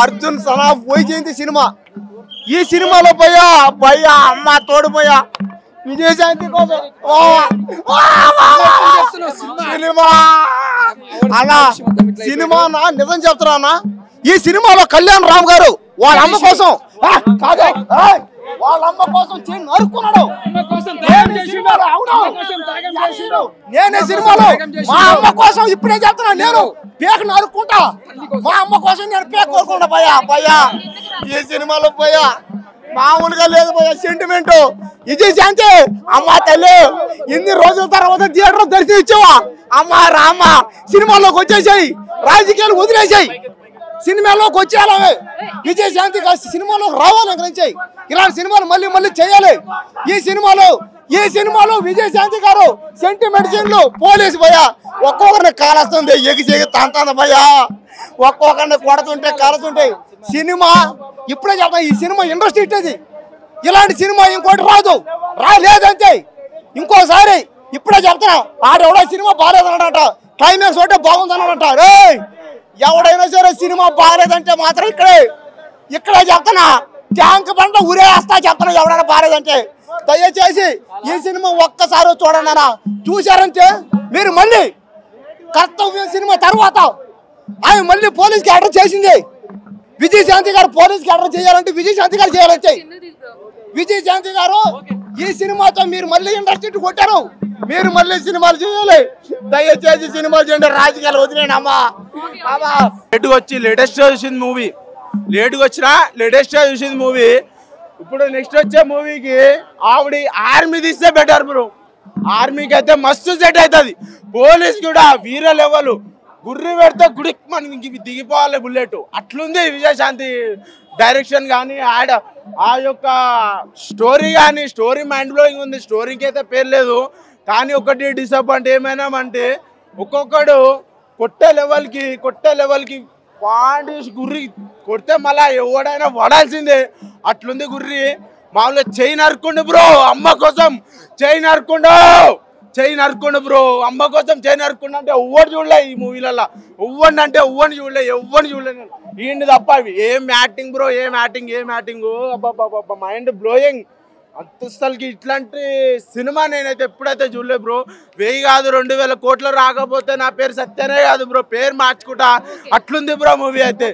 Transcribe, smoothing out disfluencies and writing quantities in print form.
Arjun సలాఫ్ Vyjayanthi cinema. ఈ సినిమాలో భయ్యా అమ్మ తోడు భయ్యా విజయశాంతి కోసం సినిమా అన్నా. సినిమా నిజం చెప్తున్నా అన్న, ఈ సినిమాలో కళ్యాణ్ రామ్ గారు వాళ్ళ అమ్మ కోసం వాళ్ళ అమ్మ కోసం నరుక్కున్నాడు. నేనే సినిమాలో మా అమ్మ కోసం ఇప్పుడే చెప్తున్నా, నేను పేక నరుక్కుంటా. మా అమ్మ కోసం నేను పేక కోరుకుంటా భయ్యా. ఈ సినిమాలో మామూలుగా లేదు భయ్యా సెంటిమెంట్. విజయశాంతి అమ్మ తల్లి ఇన్ని రోజుల తర్వాత థియేటర్ దర్శనం ఇచ్చావా అమ్మ రామ్మ. సినిమాలోకి వచ్చేసాయి, రాజకీయాలు వదిలేసాయి, సినిమాలోకి వచ్చేయాలి. విజయశాంతి సినిమాలోకి రావాలి గ్రహించాయి. ఇలాంటి సినిమాలు మళ్ళీ చేయాలి. ఈ సినిమాలో విజయశాంతి గారు సెంటిమెంట్ సీన్లు పోలీసు భయ్యా ఒక్కొక్కరిని కాలుస్తుంది, ఎగిసేగి తంతాను భయ్యా, ఒక్కొక్కరిని కొడుతుంటే కాలుతుంటే. సినిమా ఇప్పుడే చెప్తా, ఈ సినిమా ఇండస్ట్రీ ఇట్టేది. ఇలాంటి సినిమా ఇంకోటి రాలేదంతే. ఇంకోసారి ఇప్పుడే చెప్తున్నా, ఆడెవడో సినిమా బాగాలేదన్నాడట, క్లైమాక్స్ ఒకటే బాగుందన్నాడట. రే ఎవడైనా సరే సినిమా బాగాలేదంటే మాత్రం ఇక్కడే చెప్తున్నా, ట్యాంక్ బండ ఊరేస్తా చెప్తున్నా. ఎవడైనా బాగాలేదంటే దయచేసి ఈ సినిమా ఒక్కసారి చూడండి అన్న. చూశారంటే మీరు మళ్ళీ కర్తవ్యం సినిమా తర్వాత ఆయన మళ్ళీ పోలీస్ క్యారెక్టర్ చేసింది. విజయశాంతి గారు పోలీస్ క్యారెక్టర్ చేయాలంటే విజయశాంతి గారు చేయాలంటే విజయశాంతి గారు ఈ సినిమాతో మీరు మళ్ళీ ఇండస్ట్రీ కొట్టారు. మీరు మళ్ళీ సినిమాలు చేయాలి. దయచేసి సినిమాలు చేయండి, రాజకీయాలు వదిలేండి అమ్మా. లేటెస్ట్ చూసింది మూవీ, లేటుగా వచ్చినా లేటెస్ట్ చూసింది మూవీ. ఇప్పుడు నెక్స్ట్ వచ్చే మూవీకి ఆవిడ ఆర్మీ తీస్తే బెటర్ బ్రో. ఆర్మీకి అయితే మస్తు సెట్ అవుతుంది. పోలీస్ కూడా వీర లెవెల్, గుర్రి పెడితే గుడికి మనకి దిగిపోవాలి బుల్లెట్. అట్లుంది విజయశాంతి డైరెక్షన్ కానీ ఆ యొక్క స్టోరీ కానీ. స్టోరీ మైండ్ బ్లోయింగ్ ఉంది. స్టోరీకి అయితే పేరు లేదు. కానీ ఒకటి డిసప్పాయింట్ ఏమైనామంటే ఒక్కొక్కడు కొట్టే లెవెల్కి గుర్రి కొడితే మళ్ళా ఎవడైనా పడాల్సిందే. అట్లుంది గుర్రి. మామూలుగా చేయి నరుక్కుండు బ్రో, అమ్మ కోసం చేయి నరుక్కుండు బ్రో, అమ్మ కోసం చేయి నరుక్కుండు. అంటే ఎవ్వరు చూడలే ఈ మూవీలలో, ఎవ్వరిని చూడలే ఈయన తప్ప. ఏం యాక్టింగ్ బ్రో, ఏం యాక్టింగ్ అబ్బా మైండ్ బ్లోయింగ్. అసలుకి ఇట్లాంటి సినిమా నేనైతే ఎప్పుడైతే చూడలే బ్రో. 1000 కాదు 2000 కోట్లు రాకపోతే నా పేరు సత్యనే కాదు బ్రో, పేరు మార్చుకుంటా. అట్లుంది బ్రో మూవీ అయితే.